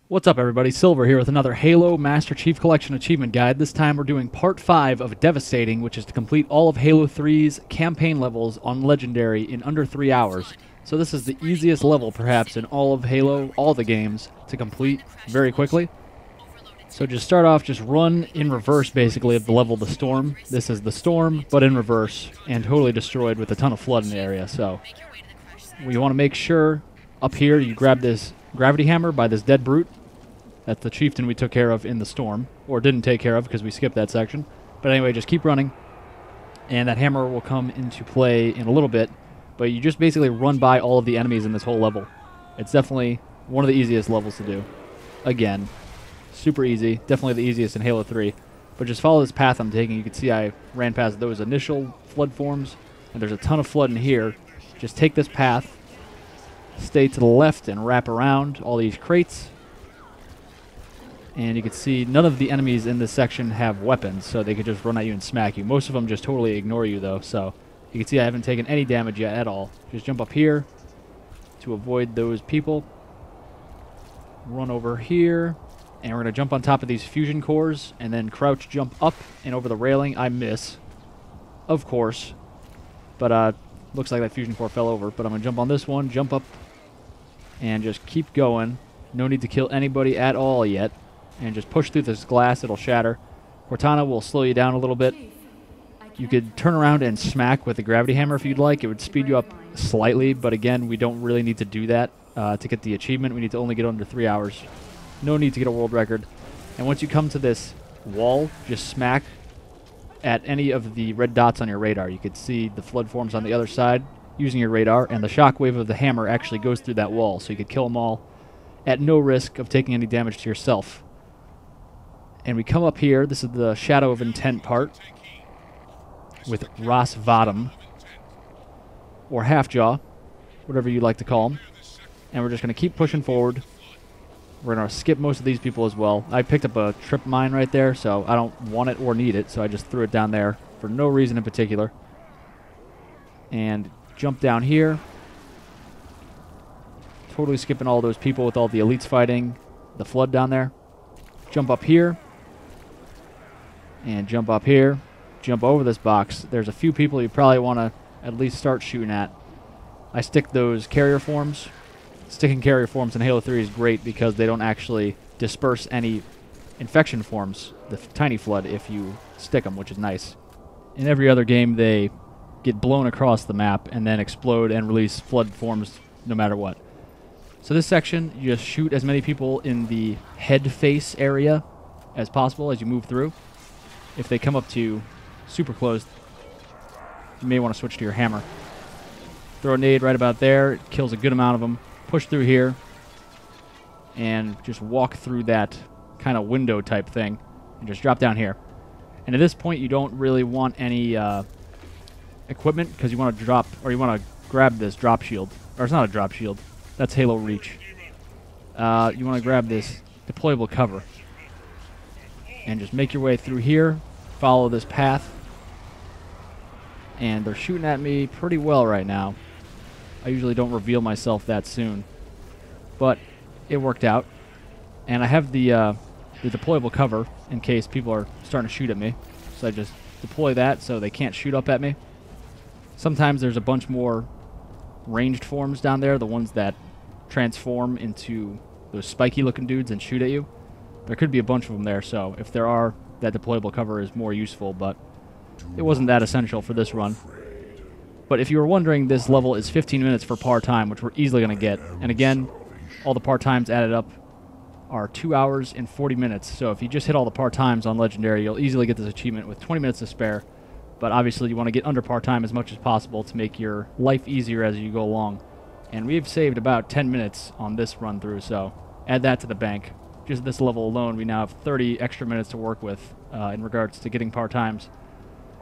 What's up, everybody? Silver here with another Halo Master Chief Collection Achievement Guide. This time we're doing Part 5 of Devastating, which is to complete all of Halo 3's campaign levels on Legendary in under 3 hours. So this is the easiest level, perhaps, in all of Halo, all the games, to complete very quickly. So just start off, just run in reverse, basically, of the level of the Storm. This is the Storm, but in reverse, and totally destroyed with a ton of flood in the area. So we want to make sure, up here, you grab this gravity hammer by this dead brute. That's the chieftain we took care of in the Storm, or didn't take care of because we skipped that section. But anyway, just keep running, and that hammer will come into play in a little bit. But you just basically run by all of the enemies in this whole level. It's definitely one of the easiest levels to do. Again, super easy, definitely the easiest in Halo 3. But just follow this path I'm taking. You can see I ran past those initial flood forms, and there's a ton of flood in here. Just take this path, stay to the left, and wrap around all these crates. And you can see none of the enemies in this section have weapons, so they could just run at you and smack you. Most of them just totally ignore you, though, so you can see I haven't taken any damage yet at all. Just jump up here to avoid those people. Run over here, and we're going to jump on top of these fusion cores, and then crouch jump up and over the railing. I miss, of course, but looks like that fusion core fell over. But I'm going to jump on this one, jump up, and just keep going. No need to kill anybody at all yet. And just push through this glass, it'll shatter. Cortana will slow you down a little bit. You could turn around and smack with the gravity hammer if you'd like. It would speed you up slightly, but again, we don't really need to do that to get the achievement. We need to only get under 3 hours. No need to get a world record. And once you come to this wall, just smack at any of the red dots on your radar. You could see the flood forms on the other side using your radar, and the shockwave of the hammer actually goes through that wall, so you could kill them all at no risk of taking any damage to yourself. And we come up here. This is the Shadow of Intent part with Ross Vodham, or Halfjaw, whatever you like to call him. And we're just going to keep pushing forward. We're going to skip most of these people as well. I picked up a trip mine right there, so I don't want it or need it, so I just threw it down there for no reason in particular. And jump down here. Totally skipping all those people with all the elites fighting the flood down there. Jump up here. And jump up here, jump over this box. There's a few people you probably want to at least start shooting at. I stick those carrier forms. Sticking carrier forms in Halo 3 is great because they don't actually disperse any infection forms, the tiny flood, if you stick them, which is nice. In every other game, they get blown across the map and then explode and release flood forms no matter what. So this section, you just shoot as many people in the head face area as possible as you move through. If they come up to you super close, you may want to switch to your hammer. Throw a nade right about there. It kills a good amount of them. Push through here. And just walk through that kind of window type thing. And just drop down here. And at this point, you don't really want any equipment, because you want to drop, or you want to grab this drop shield. Or it's not a drop shield. That's Halo Reach. You want to grab this deployable cover. And just make your way through here. Follow this path. And they're shooting at me pretty well right now. I usually don't reveal myself that soon. But it worked out. And I have the deployable cover in case people are starting to shoot at me. So I just deploy that so they can't shoot up at me. Sometimes there's a bunch more ranged forms down there. The ones that transform into those spiky looking dudes and shoot at you. There could be a bunch of them there, so if there are, that deployable cover is more useful, but it wasn't that essential for this run. But if you were wondering, this level is 15 minutes for par time, which we're easily going to get. And again, all the par times added up are 2 hours and 40 minutes. So if you just hit all the par times on Legendary, you'll easily get this achievement with 20 minutes to spare. But obviously you want to get under par time as much as possible to make your life easier as you go along. And we've saved about 10 minutes on this run through, so add that to the bank. Just this level alone, we now have 30 extra minutes to work with in regards to getting par times.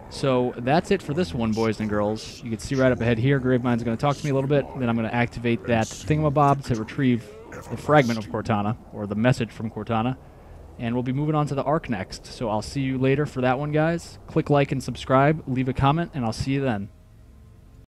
So that's it for this one, boys and girls. You can see right up ahead here, Gravemind's going to talk to me a little bit, then I'm going to activate that thingamabob to retrieve the fragment of Cortana, or the message from Cortana, and we'll be moving on to the Ark next. So I'll see you later for that one, guys. Click like and subscribe, leave a comment, and I'll see you then.